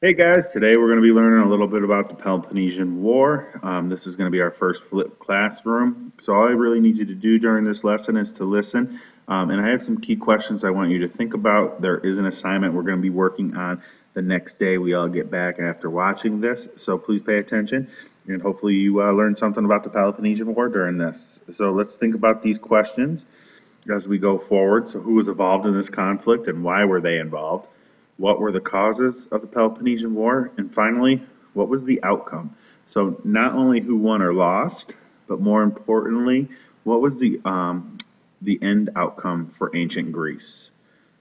Hey guys, today we're going to be learning a little bit about the Peloponnesian War. This is going to be our first flipped classroom. So all I really need you to do during this lesson is to listen. And I have some key questions I want you to think about. There is an assignment we're going to be working on the next day we all get back after watching this. So please pay attention and hopefully you learn something about the Peloponnesian War during this. So let's think about these questions as we go forward. So who was involved in this conflict and why were they involved? What were the causes of the Peloponnesian War? And finally, what was the outcome? So not only who won or lost, but more importantly, what was the end outcome for ancient Greece?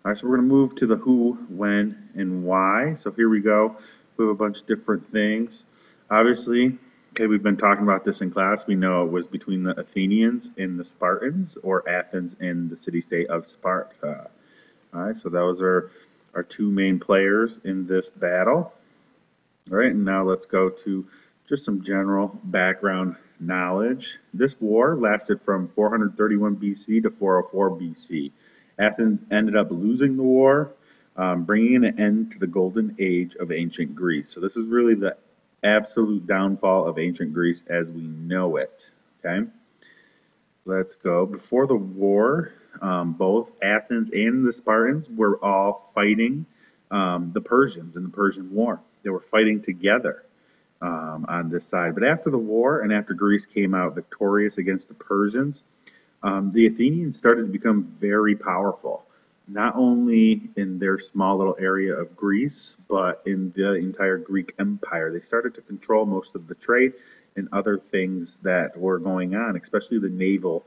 All right, so we're going to move to the who, when, and why. So here we go. We have a bunch of different things. Obviously, okay, we've been talking about this in class. We know it was between the Athenians and the Spartans, or Athens and the city-state of Sparta. All right, so those are our two main players in this battle. All right, and now let's go to just some general background knowledge. This war lasted from 431 BC to 404 BC. Athens ended up losing the war, bringing an end to the golden age of ancient Greece. So this is really the absolute downfall of ancient Greece as we know it. Okay, let's go. Before the war, both Athens and the Spartans were all fighting the Persians in the Persian War. They were fighting together on this side. But after the war and after Greece came out victorious against the Persians, the Athenians started to become very powerful, not only in their small little area of Greece, but in the entire Greek Empire. They started to control most of the trade and other things that were going on, especially the naval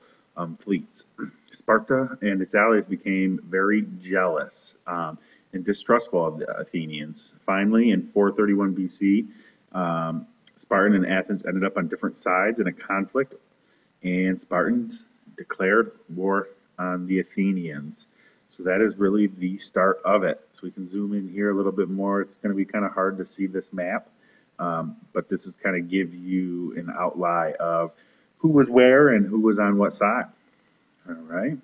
fleets. Sparta and its allies became very jealous and distrustful of the Athenians. Finally, in 431 BC, Spartan and Athens ended up on different sides in a conflict, and Spartans declared war on the Athenians. So that is really the start of it. So we can zoom in here a little bit more. It's going to be kind of hard to see this map, but this is kind of give you an outline of who was where and who was on what side. All right.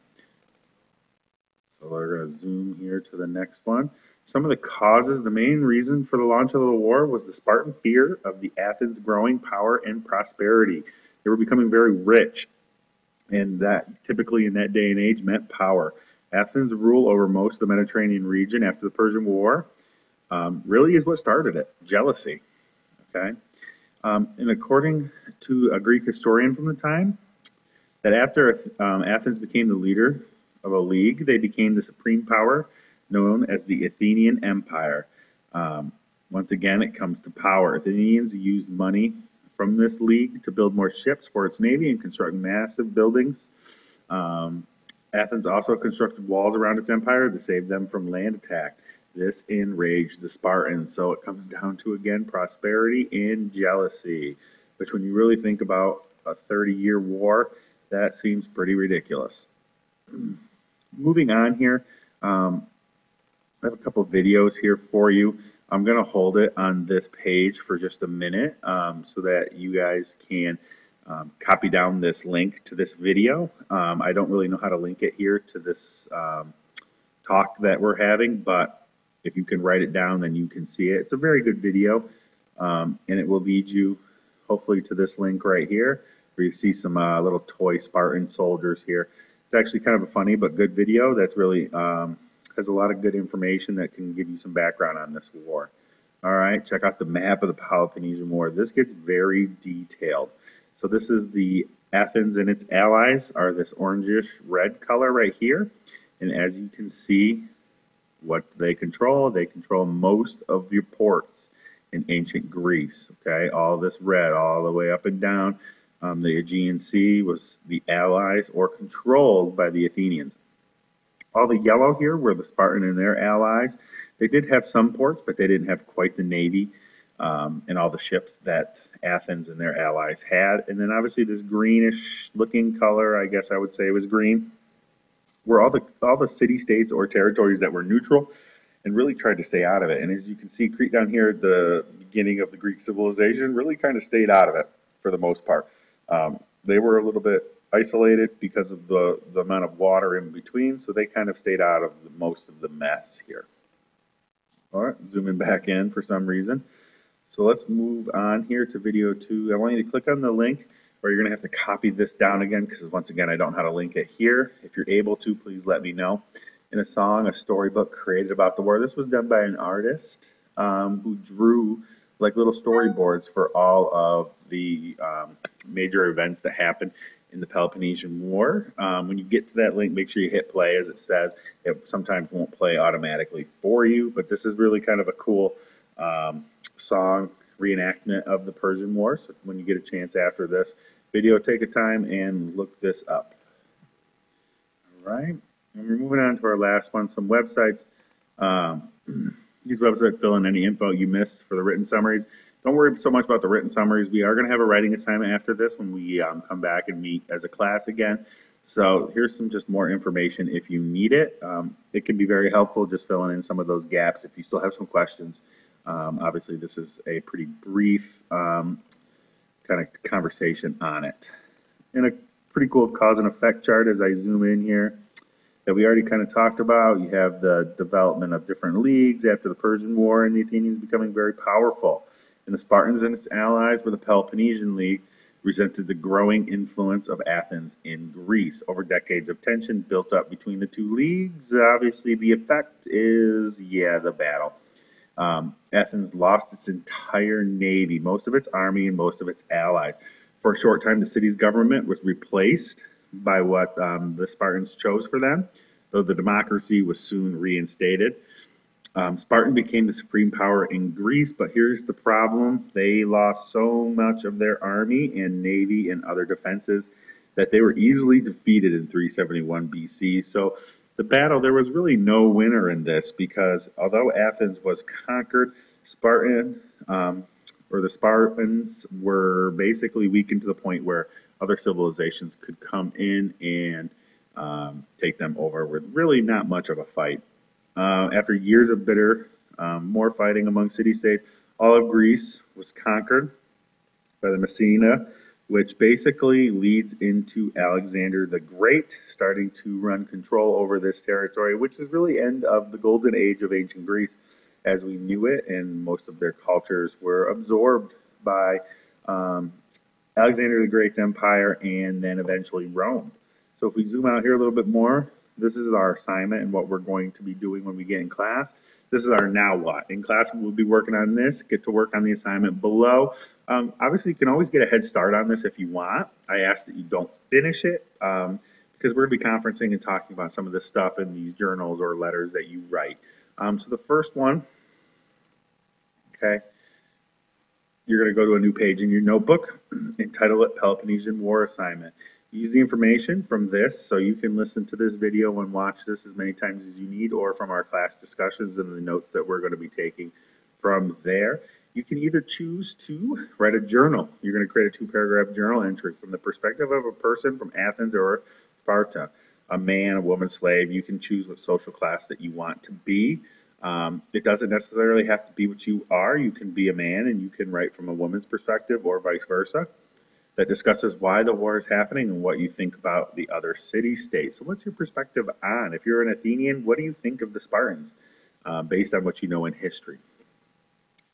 So we're going to zoom here to the next one. Some of the causes, the main reason for the launch of the war was the Spartan fear of the Athens' growing power and prosperity. They were becoming very rich, and that typically in that day and age meant power. Athens' rule over most of the Mediterranean region after the Persian War really is what started it, jealousy. Okay, and according to a Greek historian from the time, that after Athens became the leader of a league, they became the supreme power known as the Athenian Empire. Once again, it comes to power. Athenians used money from this league to build more ships for its navy and construct massive buildings. Athens also constructed walls around its empire to save them from land attack. This enraged the Spartans. So it comes down to, again, prosperity and jealousy, which when you really think about a 30-year war, that seems pretty ridiculous. Moving on here, I have a couple of videos here for you. I'm going to hold it on this page for just a minute so that you guys can copy down this link to this video. I don't really know how to link it here to this talk that we're having, but if you can write it down, then you can see it. It's a very good video, and it will lead you hopefully to this link right here, where you see some little toy Spartan soldiers here. It's actually kind of a funny but good video that's really has a lot of good information that can give you some background on this war. All right, check out the map of the Peloponnesian War. This gets very detailed. So this is the Athens and its allies are this orangish red color right here. And as you can see, what they control most of your ports in ancient Greece. Okay, all this red all the way up and down. The Aegean Sea was the allies or controlled by the Athenians. All the yellow here were the Spartan and their allies. They did have some ports, but they didn't have quite the navy and all the ships that Athens and their allies had. And then obviously this greenish looking color, I guess I would say it was green, were all the city-states or territories that were neutral and really tried to stay out of it. And as you can see, Crete down here at the beginning of the Greek civilization really kind of stayed out of it for the most part. They were a little bit isolated because of the amount of water in between, so they kind of stayed out of most of the mess here. All right, zooming back in for some reason. So let's move on here to video 2. I want you to click on the link, or you're going to have to copy this down again because once again I don't know how to link it here. If you're able to, please let me know. In a song, a storybook created about the war. This was done by an artist who drew like little storyboards for all of the major events that happened in the Peloponnesian War. When you get to that link, make sure you hit play. As it says, it sometimes won't play automatically for you, but this is really kind of a cool song reenactment of the Persian War. So when you get a chance after this video, take a time and look this up. All right, and we're moving on to our last one, some websites. These websites fill in any info you missed for the written summaries. Don't worry so much about the written summaries. We are going to have a writing assignment after this when we come back and meet as a class again. So here's some just more information if you need it. It can be very helpful just filling in some of those gaps if you still have some questions. Obviously, this is a pretty brief kind of conversation on it. And a pretty cool cause and effect chart as I zoom in here that we already kind of talked about. You have the development of different leagues after the Persian War and the Athenians becoming very powerful. And the Spartans and its allies were the Peloponnesian League, resented the growing influence of Athens in Greece. Over decades of tension built up between the two leagues. Obviously, the effect is, the battle. Athens lost its entire navy, most of its army, and most of its allies. For a short time, the city's government was replaced by what the Spartans chose for them, though the democracy was soon reinstated. Spartan became the supreme power in Greece, but here's the problem. They lost so much of their army and navy and other defenses that they were easily defeated in 371 BC. So the battle, there was really no winner in this because although Athens was conquered, the Spartans were basically weakened to the point where other civilizations could come in and take them over with really not much of a fight. After years of bitter, more fighting among city-states, all of Greece was conquered by the Messina, which basically leads into Alexander the Great starting to run control over this territory, which is really end of the golden age of ancient Greece as we knew it, and most of their cultures were absorbed by Alexander the Great's empire and then eventually Rome. So if we zoom out here a little bit more, this is our assignment and what we're going to be doing when we get in class. This is our now what. In class, we'll be working on this. Get to work on the assignment below. Obviously, you can always get a head start on this if you want. I ask that you don't finish it because we're going to be conferencing and talking about some of this stuff in these journals or letters that you write. So the first one, okay, you're going to go to a new page in your notebook and title it Peloponnesian War Assignment. Use the information from this, so you can listen to this video and watch this as many times as you need, or from our class discussions and the notes that we're going to be taking from there. You can either choose to write a journal. You're going to create a 2-paragraph journal entry from the perspective of a person from Athens or Sparta, a man, a woman, slave. You can choose what social class that you want to be. It doesn't necessarily have to be what you are. You can be a man and you can write from a woman's perspective or vice versa. That discusses why the war is happening and what you think about the other city-states. So what's your perspective on? If you're an Athenian, what do you think of the Spartans based on what you know in history?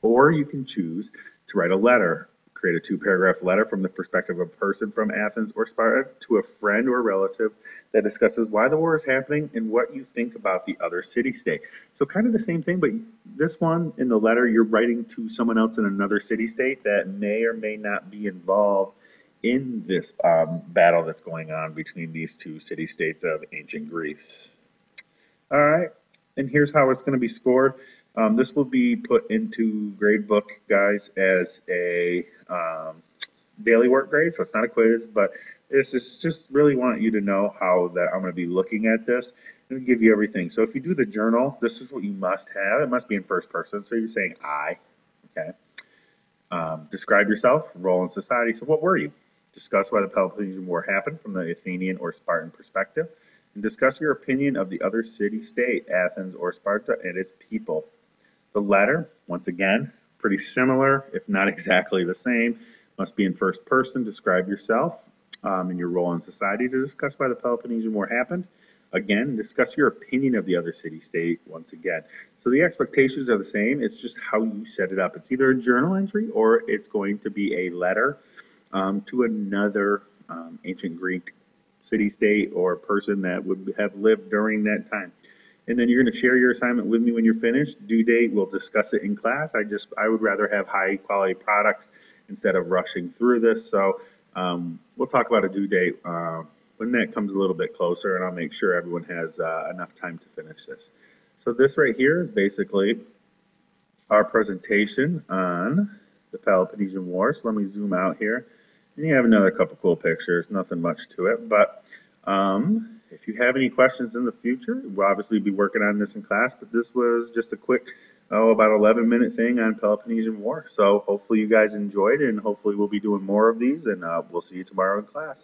Or you can choose to write a letter, create a 2-paragraph letter from the perspective of a person from Athens or Sparta to a friend or relative that discusses why the war is happening and what you think about the other city-state. So kind of the same thing, but this one in the letter, you're writing to someone else in another city-state that may or may not be involved in this battle that's going on between these two city-states of ancient Greece. All right, and here's how it's going to be scored. This will be put into gradebook, guys, as a daily work grade, so it's not a quiz, but it's just really want you to know how that I'm going to be looking at this and give you everything. So if you do the journal, this is what you must have. It must be in first person, so you're saying I, okay? Describe yourself, role in society. So what were you? Discuss why the Peloponnesian War happened from the Athenian or Spartan perspective, and discuss your opinion of the other city-state, Athens or Sparta, and its people. The letter, once again, pretty similar, if not exactly the same, must be in first person. Describe yourself and your role in society to discuss why the Peloponnesian War happened. Again, discuss your opinion of the other city-state once again. So the expectations are the same. It's just how you set it up. It's either a journal entry or it's going to be a letter to another ancient Greek city-state or person that would have lived during that time. And then you're going to share your assignment with me when you're finished. Due date, we'll discuss it in class. I would rather have high quality products instead of rushing through this. So we'll talk about a due date when that comes a little bit closer, and I'll make sure everyone has enough time to finish this. So this right here is basically our presentation on the Peloponnesian War. So let me zoom out here. And you have another couple cool pictures, nothing much to it, but if you have any questions in the future, we'll obviously be working on this in class, but this was just a quick, about 11-minute thing on Peloponnesian War. So hopefully you guys enjoyed it, and hopefully we'll be doing more of these, and we'll see you tomorrow in class.